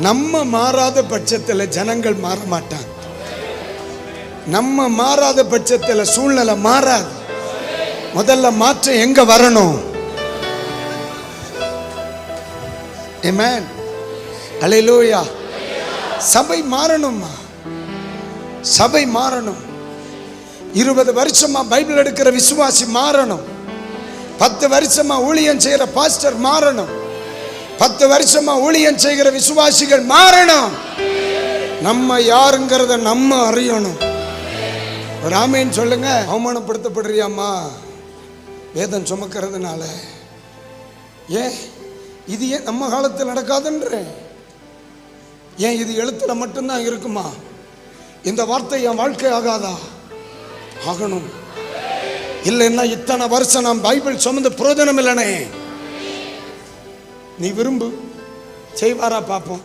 நம்ம மாறாத பட்சத்தில் ஜனங்கள் மாற மாட்டாங்க. நம்ம மாறாத பட்சத்தில் சூழ்நிலை மாறாது. முதல்ல மாற்றம் எங்க வரணும்? ஆமென், அல்லேலூயா. சபை மாறணும்மா, சபை மாறணும். 20 வருஷமா பைபிள் எடுக்கிற விசுவாசி மாறணும். 10 வருஷமா ஊழியம் செய்கிற பாஸ்டர் மாறணும். 10 வருஷமா ஊழியம் செய்கிற விசுவாசிகள் மாறணும். நம்ம யாருங்கிறத நம்ம அறியணும். ஒரு ஆமேன் சொல்லுங்க. அவமானப்படுத்தப்படுறியாம்மா வேதம் சுமக்கிறதுனால? ஏன் இது ஏன் நம்ம காலத்தில் நடக்காதுன்ற? ஏன் இது எழுத்துல மட்டும்தான் இருக்குமா? இந்த வார்த்தை என் வாழ்க்கை ஆகாதா? ஆகணும். இல்லைன்னா இத்தனை வருஷம் நான் பைபிள் சுமந்து பிரயோஜனம் இல்லைனே. நீ விரும்பு, செய்வாரா பார்ப்போம்.